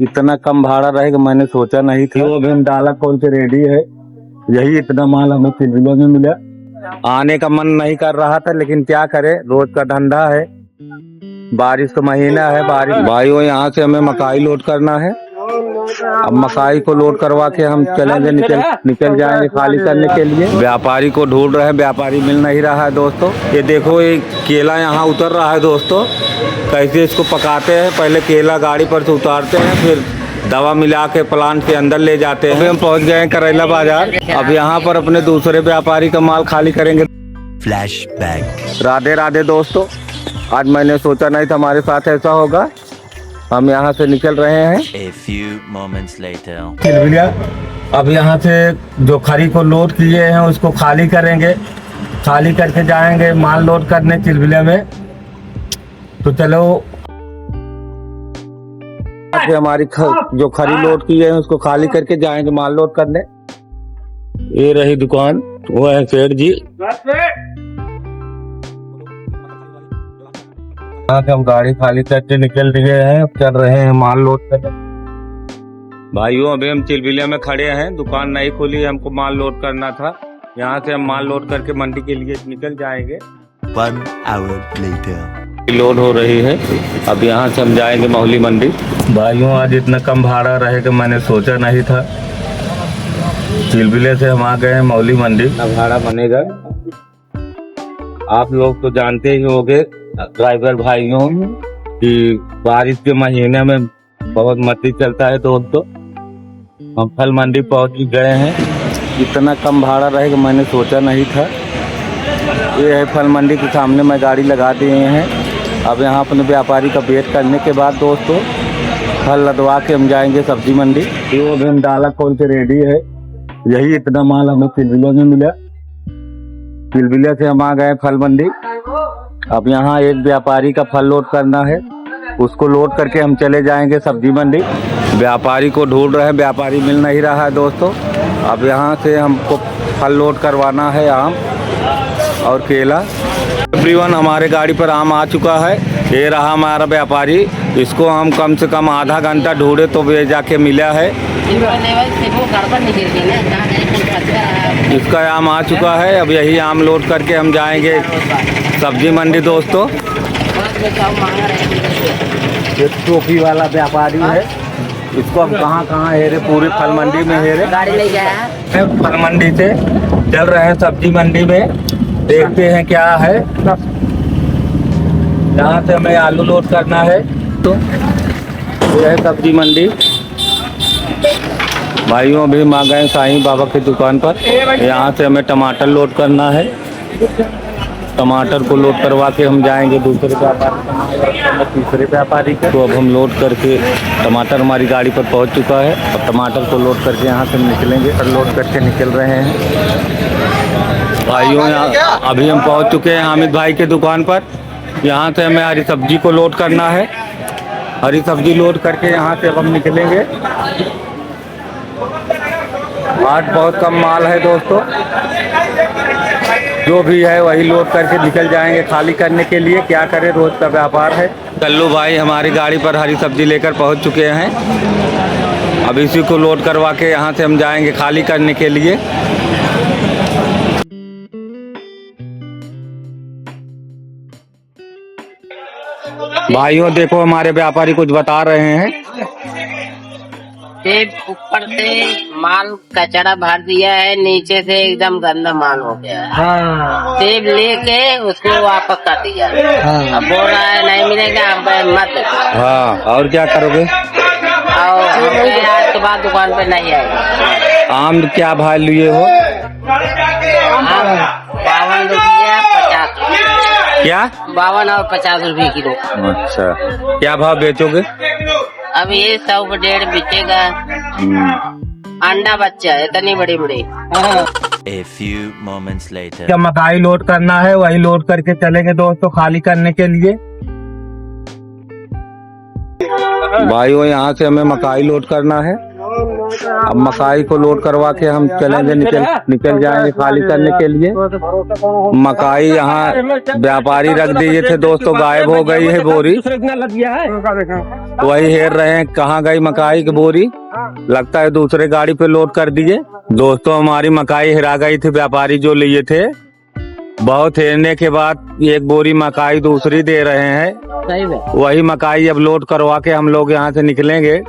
इतना कम भाड़ा रहेगा मैंने सोचा नहीं था। वो अभी हम डाला खोल के रेडी है। यही इतना माल हमें चिलबिलों में मिला। आने का मन नहीं कर रहा था लेकिन क्या करे, रोज का धंधा है। बारिश का महीना है, बारिश। भाइयों यहाँ से हमें मकाई लोड करना है। अब मकाई को लोड करवा के हम चलेंगे, निकल जाएंगे खाली करने के लिए। व्यापारी को ढूंढ रहे हैं, व्यापारी मिल नहीं रहा है दोस्तों। ये देखो ये केला यहाँ उतर रहा है दोस्तों। कैसे इसको पकाते हैं, पहले केला गाड़ी पर से उतारते हैं, फिर दवा मिला के प्लांट के अंदर ले जाते हैं। अभी हम पहुँच गए हैं करेला बाजार। अब यहाँ पर अपने दूसरे व्यापारी का माल खाली करेंगे। फ्लैशबैक। राधे राधे दोस्तों, आज मैंने सोचा नहीं था हमारे साथ ऐसा होगा। हम यहाँ से निकल रहे हैं। A few moments later. चिलबिलिया अब यहाँ से जो खरी को लोड किए हैं उसको खाली करेंगे। खाली करके जाएंगे माल लोड करने चिलबिलिया में। तो चलो हमारी जो खरी लोड की है उसको खाली करके जाएंगे माल लोड करने। ये रही दुकान, वो है सेठ जी। हम गाड़ी खाली करके निकल रहे हैं, चल रहे हैं माल लोड करने। भाइयों अभी हम चिलबिलिया में खड़े हैं, दुकान नहीं खुली, हमको माल लोड करना था। यहाँ से हम माल लोड करके मंडी के लिए निकल जाएंगे। 1 hour later. लोड हो रही है। अब यहाँ से हम जाएंगे मोहली मंडी। भाइयों आज इतना कम भाड़ा रहेगा मैंने सोचा नहीं था। चिलबिले से हम आ गए हैं मोहली मंडी। भाड़ा बनेगा, आप लोग तो जानते ही होंगे ड्राइवर भाइयों कि बारिश के महीने में बहुत मस्ती चलता है दोस्तों। हम फल मंडी पहुँच गए हैं। इतना कम भाड़ा रहेगा मैंने सोचा नहीं था। ये है फल मंडी के सामने में गाड़ी लगा दिए हैं। अब यहाँ अपने व्यापारी का वेट करने के बाद दोस्तों फल लदवा के हम जाएंगे सब्जी मंडी। वो अभी हम डाला खोल के रेडी है। यही इतना माल हमें चिलबिलों में मिला। चिलबिलिया से हम आ गए फल मंडी। अब यहाँ एक व्यापारी का फल लोड करना है, उसको लोड करके हम चले जाएंगे सब्जी मंडी। व्यापारी को ढूंढ रहे हैं, व्यापारी मिल नहीं रहा है दोस्तों। अब यहाँ से हमको फल लोड करवाना है, आम और केला। एवरीवन हमारे गाड़ी पर आम आ चुका है। ये रहा हमारा व्यापारी। इसको हम कम से कम आधा घंटा ढूंढे तो ये जाके मिला है। इसका आम आ चुका है। अब यही आम लोड करके हम जाएंगे सब्जी मंडी दोस्तों। ये टोपी वाला व्यापारी है, इसको हम कहाँ हेरे, पूरे फल मंडी में हेरे। गाड़ी ले गया फल मंडी से चल रहे हैं सब्जी मंडी में, देखते हैं क्या है। यहाँ से हमें आलू लोड करना है। तो यह है सब्जी मंडी। भाइयों अभी हम आ गए साईं बाबा की दुकान पर। यहाँ से हमें टमाटर लोड करना है। टमाटर को लोड करवा के हम जाएंगे दूसरे व्यापारी, तीसरे व्यापारी के। तो अब हम लोड करके टमाटर हमारी गाड़ी पर पहुंच चुका है। अब टमाटर को लोड करके यहाँ से निकलेंगे। लोड करके निकल रहे हैं भाइयों। अभी हम पहुंच चुके हैं हामिद भाई के दुकान पर। यहाँ से हमें हरी सब्जी को लोड करना है। हरी सब्जी लोड करके यहाँ से अब हम निकलेंगे। आज बहुत कम माल है दोस्तों, जो भी है वही लोड करके निकल जाएंगे खाली करने के लिए। क्या करें, रोज का व्यापार है। कल्लू भाई हमारी गाड़ी पर हरी सब्जी लेकर पहुंच चुके हैं। अब इसी को लोड करवा के यहाँ से हम जाएंगे खाली करने के लिए। भाइयों देखो हमारे व्यापारी कुछ बता रहे हैं। ऊपर से माल कचरा भर दिया है, नीचे से एकदम गंदा माल हो गया है। हाँ। सेब लेके उसको वापस कर दिया। हाँ। अब बोल रहा है नहीं मिलेगा, मत। हाँ, और क्या करोगे? और आज के बाद दुकान पे नहीं आएगा। आम क्या भाव लिए हो? 52 रुपया 50। क्या? 52 और 50 रुपये किलो। अच्छा, क्या भाव बेचोगे? अब ये 100 को 1.5 बिकेगा। अंडा बच्चा इतनी बड़ी बड़ी। A few moments later. क्या मकाई लोड करना है, वही लोड करके चलेंगे दोस्तों खाली करने के लिए। भाइयों यहाँ से हमें मकाई लोड करना है। अब मकाई को लोड करवा के हम चलेंगे, निकल जाएंगे खाली करने के लिए। मकाई यहाँ व्यापारी रख दिए थे दोस्तों, गायब हो गई है बोरी। वही हेर रहे हैं कहाँ गई मकाई की बोरी। लगता है दूसरे गाड़ी पे लोड कर दिए। दोस्तों हमारी मकाई हिरा गई थी, व्यापारी जो लिए थे। बहुत हेरने के बाद एक बोरी मकाई दूसरी दे रहे हैं। वही मकाई अब लोड करवा के हम लोग यहाँ से निकलेंगे।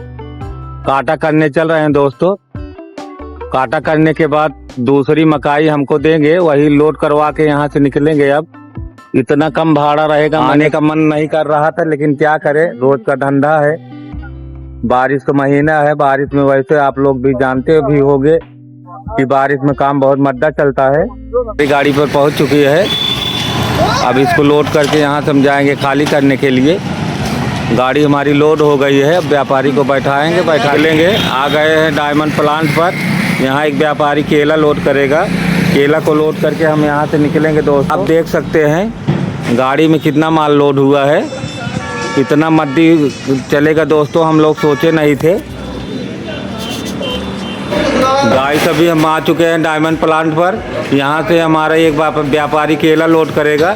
काटा करने चल रहे हैं दोस्तों। काटा करने के बाद दूसरी मकाई हमको देंगे, वही लोड करवा के यहाँ से निकलेंगे। अब इतना कम भाड़ा रहेगा, आने का मन नहीं कर रहा था, लेकिन क्या करे, रोज का धंधा है। बारिश का महीना है, बारिश में वैसे आप लोग भी जानते भी होंगे कि बारिश में काम बहुत मद्दा चलता है। गाड़ी पर पहुंच चुकी है, अब इसको लोड करके यहाँ से हम जाएंगे खाली करने के लिए। गाड़ी हमारी लोड हो गई है, अब व्यापारी को बैठा लेंगे। आ गए हैं डायमंड प्लांट पर। यहाँ एक व्यापारी केला लोड करेगा। केला को लोड करके हम यहाँ से निकलेंगे दोस्तों। आप देख सकते हैं गाड़ी में कितना माल लोड हुआ है। इतना मद्दी चलेगा दोस्तों, हम लोग सोचे नहीं थे। गाइस अभी हम आ चुके हैं डायमंड प्लांट पर। यहाँ से हमारा एक व्यापारी केला लोड करेगा।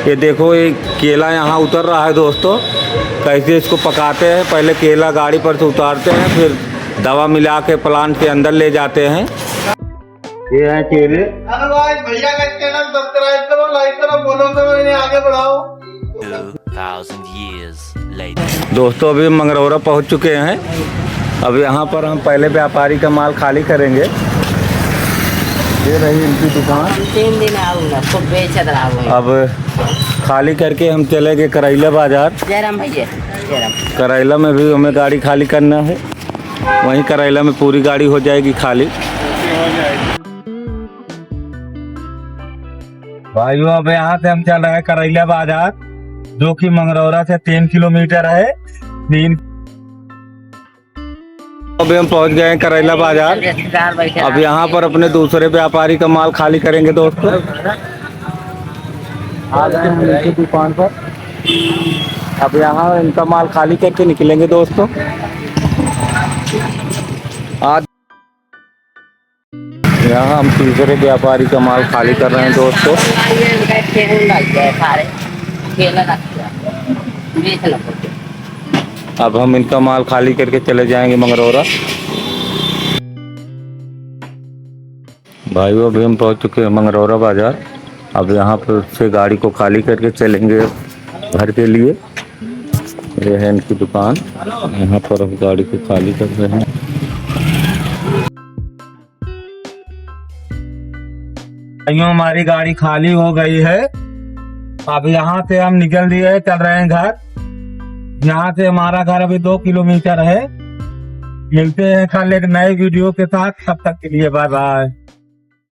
ये देखो, ये केला यहाँ उतर रहा है दोस्तों। कैसे इसको पकाते हैं, पहले केला गाड़ी पर से उतारते हैं, फिर दवा मिला के प्लांट के अंदर ले जाते हैं। ये है केले। भैया का चैनल सब्सक्राइब करो, लाइक करो, फॉलो करो, इन्हें आगे बढ़ाओ। 2000 years later. दोस्तों अभी हम मंगरौरा पहुंच चुके हैं। अब यहाँ पर हम पहले व्यापारी का माल खाली करेंगे। ये रही इनकी दुकान। 3 दिन आऊंगा, खूब बेचत रहा। अब खाली करके हम चलेंगे करैला बाजार। जयराम भैया, जयराम। करैला में भी हमें गाड़ी खाली करना है। वहीं करैला में पूरी गाड़ी हो जाएगी खाली। भाइयों अब यहाँ से हम चल रहे हैं करैला बाजार, जो कि मंगरौरा से 3 किलोमीटर है। अभी हम पहुँच गए हैं करैला बाजार। अब यहाँ पर अपने दूसरे व्यापारी का माल खाली करेंगे दोस्तों। आ गए हम इनकी दुकान पर। अब यहाँ इनका माल खाली करके निकलेंगे दोस्तों। आज यहाँ हम तीसरे व्यापारी का माल खाली कर रहे हैं दोस्तों। अब हम इनका माल खाली करके चले जाएंगे मंगरौरा। भाइयों अभी हम पहुंच चुके हैं मंगरौरा बाजार। अब यहाँ पर से गाड़ी को खाली करके चलेंगे घर के लिए। ये है इनकी दुकान, यहाँ पर हम गाड़ी को खाली कर रहे हैं। हमारी गाड़ी खाली हो गई है। अब यहाँ से हम निकल दिए, चल रहे हैं घर। यहाँ से हमारा घर अभी 2 किलोमीटर है। मिलते हैं कल एक नए वीडियो के साथ, तब तक के लिए बाय बाय।